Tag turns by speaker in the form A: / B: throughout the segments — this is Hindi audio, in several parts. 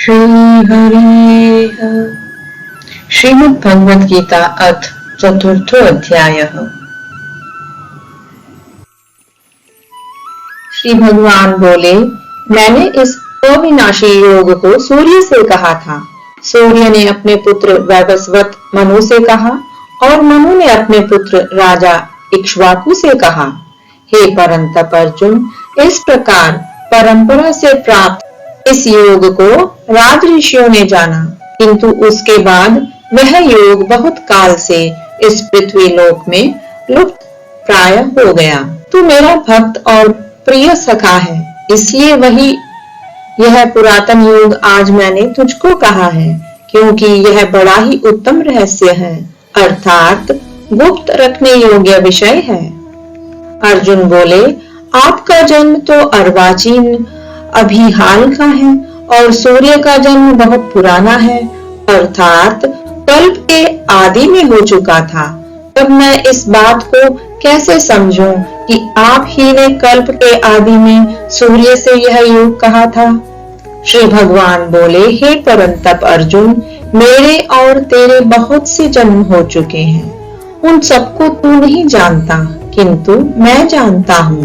A: श्री हरि श्रीमद् भगवद गीता अथ चतुर्थो अध्याय। श्री भगवान बोले, मैंने इस अविनाशी योग को सूर्य से कहा था। सूर्य ने अपने पुत्र वैवस्वत मनु से कहा और मनु ने अपने पुत्र राजा इक्ष्वाकु से कहा। हे परंतप अर्जुन, इस प्रकार परंपरा से प्राप्त इस योग को राज ऋषियों ने जाना, किंतु उसके बाद वह योग बहुत काल से इस पृथ्वी लोक में लुप्त प्राय हो गया। तू मेरा भक्त और प्रिय सखा है, इसलिए वही यह पुरातन योग आज मैंने तुझको कहा है, क्योंकि यह बड़ा ही उत्तम रहस्य है, अर्थात गुप्त रखने योग्य विषय है। अर्जुन बोले, आपका जन्म तो अर्वाचीन अभी हाल का है और सूर्य का जन्म बहुत पुराना है, अर्थात कल्प के आदि में हो चुका था। तब मैं इस बात को कैसे समझूं कि आप ही ने कल्प के आदि में सूर्य से यह योग कहा था। श्री भगवान बोले, हे परंतप अर्जुन, मेरे और तेरे बहुत से जन्म हो चुके हैं, उन सबको तू नहीं जानता, किंतु मैं जानता हूँ।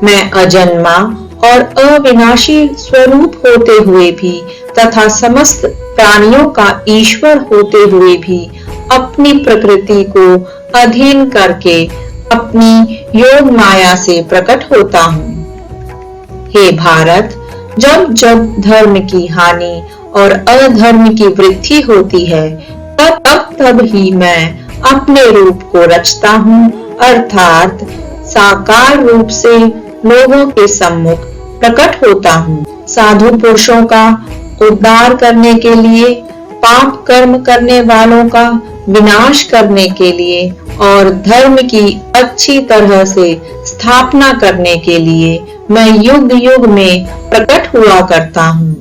A: मैं अजन्मा और अविनाशी स्वरूप होते हुए भी तथा समस्त प्राणियों का ईश्वर होते हुए भी अपनी प्रकृति को अधीन करके अपनी योग माया से प्रकट होता हूँ। हे भारत, जब जब धर्म की हानि और अधर्म की वृद्धि होती है, तब ही मैं अपने रूप को रचता हूँ, अर्थात साकार रूप से लोगों के सम्मुख प्रकट होता हूँ। साधु पुरुषों का उद्धार करने के लिए, पाप कर्म करने वालों का विनाश करने के लिए और धर्म की अच्छी तरह से स्थापना करने के लिए मैं युग युग में प्रकट हुआ करता हूँ।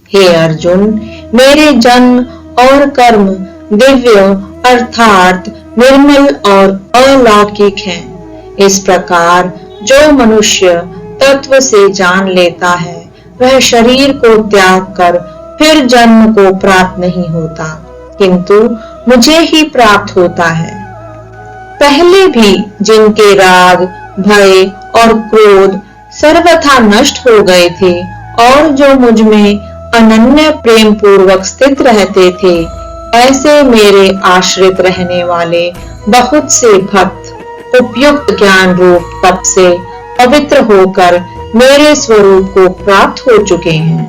A: हे अर्जुन, मेरे जन्म और कर्म दिव्य अर्थात निर्मल और अलौकिक हैं। इस प्रकार जो मनुष्य तत्व से जान लेता है, वह शरीर को त्याग कर फिर जन्म को प्राप्त नहीं होता, किंतु मुझे ही प्राप्त होता है। पहले भी जिनके राग, भय और क्रोध सर्वथा नष्ट हो गए थे और जो मुझ में अनन्य प्रेम पूर्वक स्थित रहते थे, ऐसे मेरे आश्रित रहने वाले बहुत से भक्त उपयुक्त ज्ञान रूप तप से पवित्र होकर मेरे स्वरूप को प्राप्त हो चुके हैं।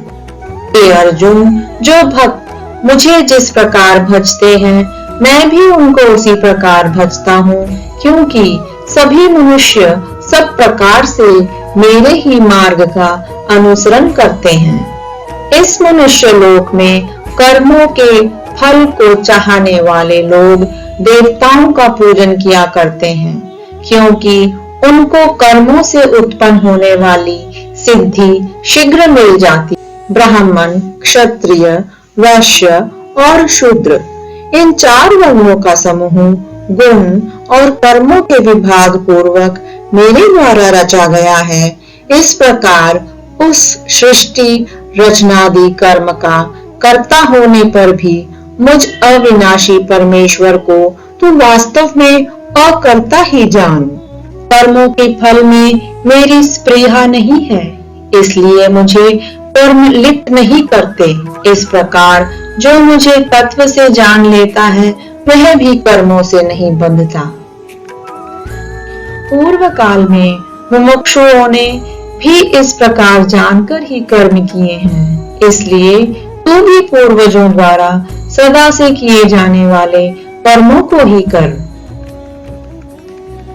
A: हे अर्जुन, जो भक्त मुझे जिस प्रकार भजते हैं, मैं भी उनको उसी प्रकार भजता हूँ, क्योंकि सभी मनुष्य सब प्रकार से मेरे ही मार्ग का अनुसरण करते हैं। इस मनुष्य लोक में कर्मों के फल को चाहने वाले लोग देवताओं का पूजन किया करते हैं, क्योंकि उनको कर्मों से उत्पन्न होने वाली सिद्धि शीघ्र मिल जाती। ब्राह्मण, क्षत्रिय, वैश्य और शूद्र, इन चार वर्णों का समूह गुण और कर्मों के विभाग पूर्वक मेरे द्वारा रचा गया है। इस प्रकार उस सृष्टि रचनादि कर्म का कर्ता होने पर भी मुझ अविनाशी परमेश्वर को तू वास्तव में अकर्ता ही जान। कर्मों के फल में मेरी स्पृहा नहीं है, इसलिए मुझे कर्म लिप्त नहीं करते। इस प्रकार जो मुझे तत्व से जान लेता है, वह भी कर्मों से नहीं बंधता। पूर्व काल में मुमुक्षुओं ने भी इस प्रकार जानकर ही कर्म किए हैं, इसलिए तू भी पूर्वजों द्वारा सदा से किए जाने वाले कर्मों को ही कर।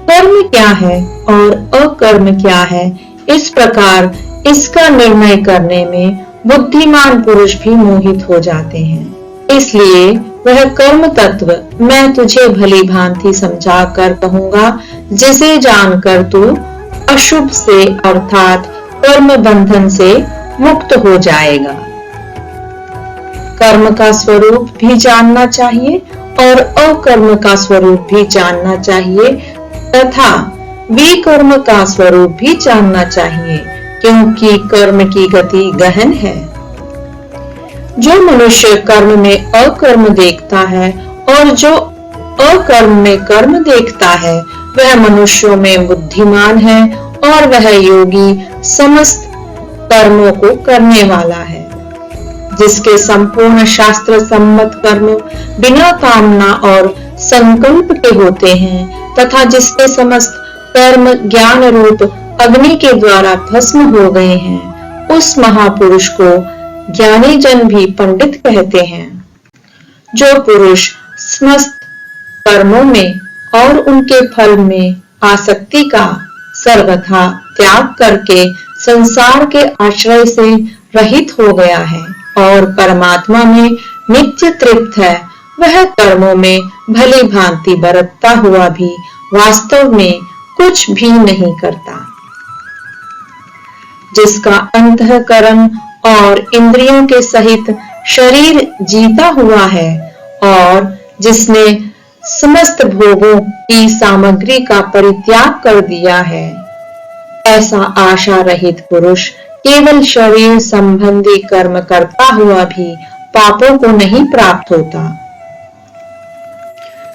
A: कर्म क्या है और अकर्म क्या है, इस प्रकार इसका निर्णय करने में बुद्धिमान पुरुष भी मोहित हो जाते हैं। इसलिए वह कर्म तत्व मैं तुझे भली भांति समझा कर कहूंगा, जिसे जानकर तू अशुभ से अर्थात कर्म बंधन से मुक्त हो जाएगा। कर्म का स्वरूप भी जानना चाहिए और अकर्म का स्वरूप भी जानना चाहिए तथा विकर्म का स्वरूप भी जानना चाहिए, क्योंकि कर्म की गति गहन है। जो मनुष्य कर्म में अकर्म देखता है और जो अकर्म में कर्म देखता है, वह मनुष्यों में बुद्धिमान है और वह योगी समस्त कर्मों को करने वाला है। जिसके संपूर्ण शास्त्र सम्मत कर्म बिना कामना और संकल्प के होते हैं तथा जिसके समस्त कर्म ज्ञान रूप अग्नि के द्वारा भस्म हो गए हैं, उस महापुरुष को ज्ञानी जन भी पंडित कहते हैं। जो पुरुष समस्त कर्मों में और उनके फल में आसक्ति का सर्वथा त्याग करके संसार के आश्रय से रहित हो गया है और परमात्मा में नित्य तृप्त है, वह कर्मों में भली भांति बरतता हुआ भी वास्तव में कुछ भी नहीं करता। जिसका अंतःकरण और इंद्रियों के सहित शरीर जीता हुआ है और जिसने समस्त भोगों की सामग्री का परित्याग कर दिया है, ऐसा आशा रहित पुरुष केवल शरीर संबंधी कर्म करता हुआ भी पापों को नहीं प्राप्त होता।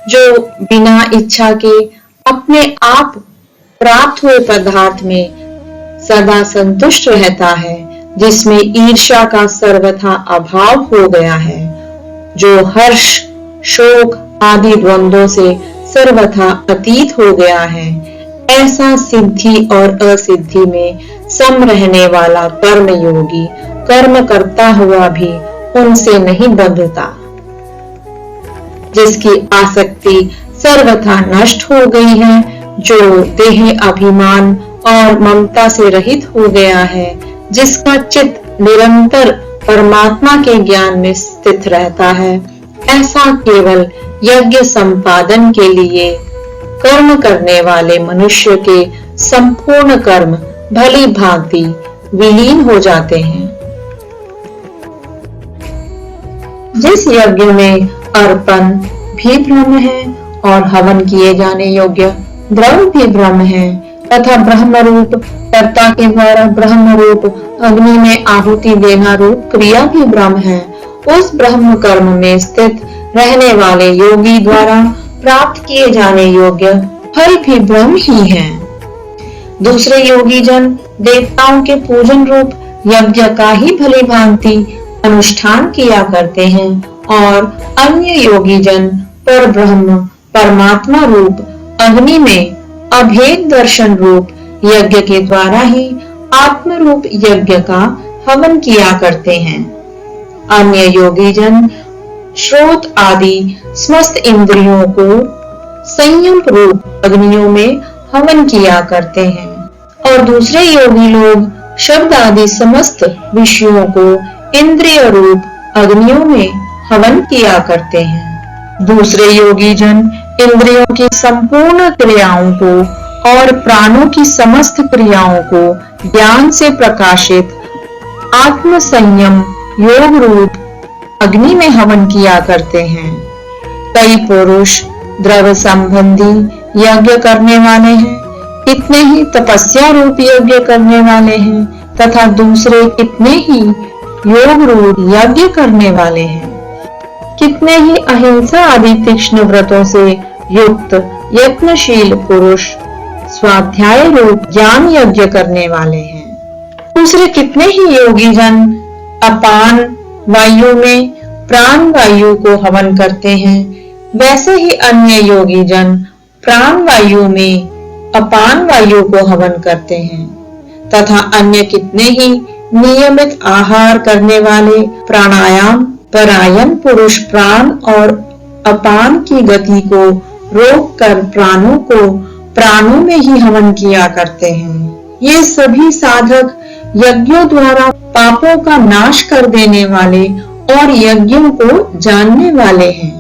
A: जो बिना इच्छा के अपने आप प्राप्त हुए पदार्थ में सदा संतुष्ट रहता है, जिसमें ईर्ष्या का सर्वथा अभाव हो गया है, जो हर्ष शोक आदि द्वंद्वों से सर्वथा अतीत हो गया है, ऐसा सिद्धि और असिद्धि में सम रहने वाला कर्म योगी कर्म करता हुआ भी उनसे नहीं बंधता। जिसकी आसक्ति सर्वथा नष्ट हो गई है, जो देह अभिमान और ममता से रहित हो गया है, जिसका चित्त निरंतर परमात्मा के ज्ञान में स्थित रहता है, ऐसा केवल यज्ञ संपादन के लिए कर्म करने वाले मनुष्य के संपूर्ण कर्म भली भांति विलीन हो जाते हैं। जिस यज्ञ में अर्पण भी ब्रह्म है और हवन किए जाने योग्य द्रव्य भी ब्रह्म है तथा ब्रह्म रूप कर्ता के द्वारा ब्रह्म रूप अग्नि में आहुति देना रूप क्रिया भी ब्रह्म है, उस ब्रह्म कर्म में स्थित रहने वाले योगी द्वारा प्राप्त किए जाने योग्य फल भी ब्रह्म ही है। दूसरे योगी जन देवताओं के पूजन रूप यज्ञ का ही भली भांति अनुष्ठान किया करते हैं और अन्य योगी जन पर ब्रह्म परमात्मा रूप अग्नि में अभेद दर्शन रूप यज्ञ के द्वारा ही आत्म रूप यज्ञ का हवन किया करते हैं। अन्य योगी जन श्रोत आदि समस्त इंद्रियों को संयम रूप अग्नियों में हवन किया करते हैं और दूसरे योगी लोग शब्द आदि समस्त विषयों को इंद्रिय रूप अग्नियों में हवन किया करते हैं। दूसरे योगी जन इंद्रियों की संपूर्ण क्रियाओं को और प्राणों की समस्त क्रियाओं को ज्ञान से प्रकाशित आत्म संयम योग रूप अग्नि में हवन किया करते हैं। कई पुरुष द्रव्य संबंधी यज्ञ करने वाले हैं, कितने ही तपस्या रूप यज्ञ करने वाले हैं तथा दूसरे कितने ही योग रूप यज्ञ करने वाले हैं। कितने ही अहिंसा आदि तीक्ष्ण व्रतों से युक्त यत्नशील पुरुष स्वाध्याय रूप ज्ञान यज्ञ करने वाले हैं। दूसरे कितने ही योगी जन अपान वायु में प्राण वायु को हवन करते हैं, वैसे ही अन्य योगी जन प्राण वायु में अपान वायु को हवन करते हैं तथा अन्य कितने ही नियमित आहार करने वाले प्राणायाम परायण पुरुष प्राण और अपान की गति को रोक कर प्राणों को प्राणों में ही हवन किया करते हैं। ये सभी साधक यज्ञों द्वारा पापों का नाश कर देने वाले और यज्ञों को जानने वाले हैं।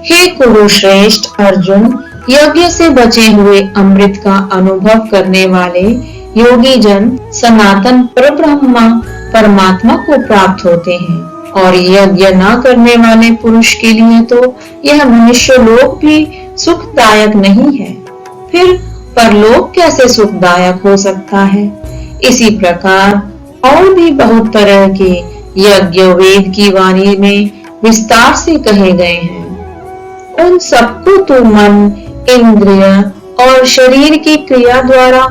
A: हे कुरुश्रेष्ठ अर्जुन, यज्ञ से बचे हुए अमृत का अनुभव करने वाले योगी जन सनातन परब्रह्मा परमात्मा को प्राप्त होते हैं और यज्ञ न करने वाले पुरुष के लिए तो यह मनुष्य लोक भी सुखदायक नहीं है। फिर परलोक कैसे सुखदायक हो सकता है? इसी प्रकार और भी बहुत तरह के यज्ञ वेद की वाणी में विस्तार से कहे गए हैं। उन सबको तू मन, इंद्रिय और शरीर की क्रिया द्वारा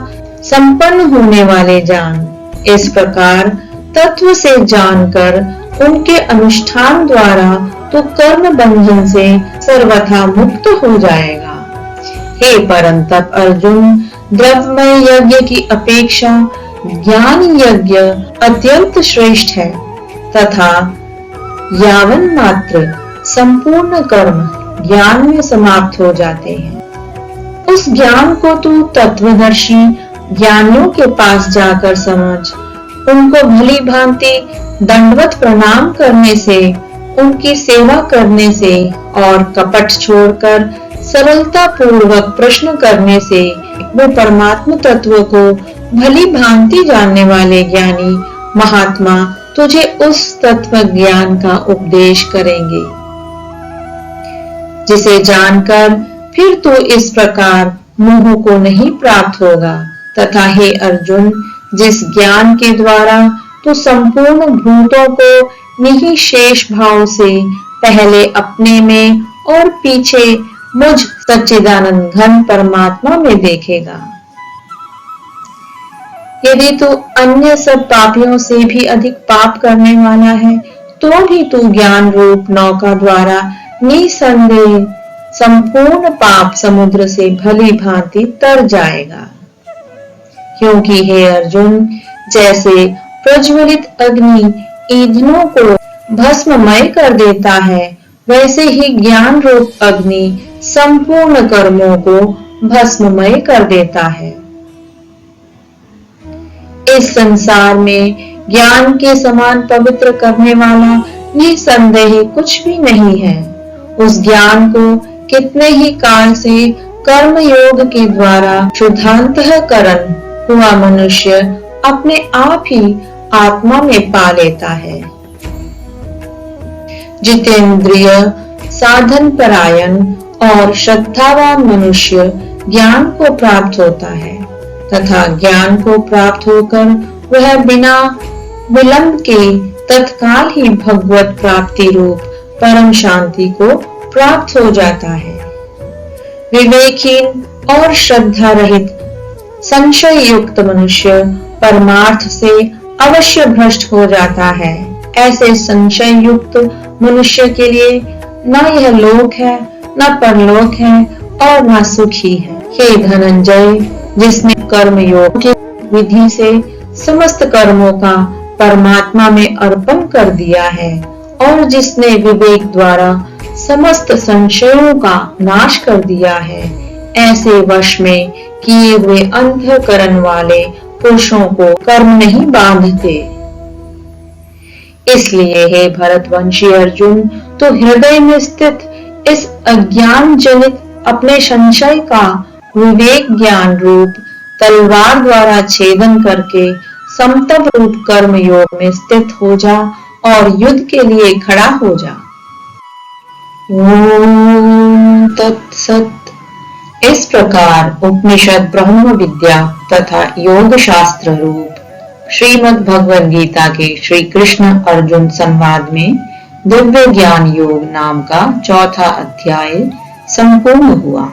A: संपन्न होने वाले जान। इस प्रकार तत्व से जानकर उनके अनुष्ठान द्वारा तो कर्म बंधन से सर्वथा मुक्त हो जाएगा। हे परंतप अर्जुन, द्रव्यमय यज्ञ की अपेक्षा ज्ञान यज्ञ अत्यंत श्रेष्ठ है तथा यावन मात्र संपूर्ण कर्म ज्ञान में समाप्त हो जाते हैं। उस ज्ञान को तू तत्वदर्शी ज्ञानियों के पास जाकर समझ। उनको भली भांति दंडवत प्रणाम करने से, उनकी सेवा करने से और कपट छोड़कर सरलता पूर्वक प्रश्न करने से वो परमात्म तत्व को भली भांति जानने वाले ज्ञानी महात्मा तुझे उस तत्व ज्ञान का उपदेश करेंगे, जिसे जानकर फिर तू इस प्रकार मोह को नहीं प्राप्त होगा। तथा हे अर्जुन, जिस ज्ञान के द्वारा तू संपूर्ण भूतों को निःशेष भाव से पहले अपने में और पीछे मुझ सच्चिदानंद घन परमात्मा में देखेगा, यदि तू अन्य सब पापियों से भी अधिक पाप करने वाला है तो भी तू ज्ञान रूप नौका द्वारा निसंदेह संपूर्ण पाप समुद्र से भली भांति तर जाएगा। क्योंकि हे अर्जुन, जैसे प्रज्वलित अग्नि ईंधनों को भस्ममय कर देता है, वैसे ही ज्ञान रूप अग्नि संपूर्ण कर्मों को भस्ममय कर देता है। इस संसार में ज्ञान के समान पवित्र करने वाला निसंदेह कुछ भी नहीं है। उस ज्ञान को कितने ही काल से कर्म योग के द्वारा शुद्धांतःकरण हुआ मनुष्य अपने आप ही आत्मा में पा लेता है। जितेंद्रिय, साधन परायण और श्रद्धावान मनुष्य ज्ञान को प्राप्त होता है तथा ज्ञान को प्राप्त होकर वह बिना विलंब के तत्काल ही भगवत प्राप्ति रूप परम शांति को प्राप्त हो जाता है। विवेकहीन और श्रद्धा रहित संशय युक्त मनुष्य परमार्थ से अवश्य भ्रष्ट हो जाता है। ऐसे संशय युक्त मनुष्य के लिए न यह लोक है, न परलोक है और न सुख ही है। हे धनंजय, जिसने कर्म योग की विधि से समस्त कर्मों का परमात्मा में अर्पण कर दिया है और जिसने विवेक द्वारा समस्त संशयों का नाश कर दिया है, ऐसे वश में किए हुए अंतःकरण वाले पुरुषों को कर्म नहीं बांधते। इसलिए हे भरतवंशी अर्जुन, तो हृदय में स्थित इस अज्ञान जनित अपने संशय का विवेक ज्ञान रूप तलवार द्वारा छेदन करके समतप रूप कर्म योग में स्थित हो जा और युद्ध के लिए खड़ा हो जा। ओम तत्सत। इस प्रकार उपनिषद ब्रह्म विद्या तथा योग शास्त्र रूप श्रीमद् भगवद गीता के श्री कृष्ण अर्जुन संवाद में दिव्य ज्ञान योग नाम का चौथा अध्याय संपूर्ण हुआ।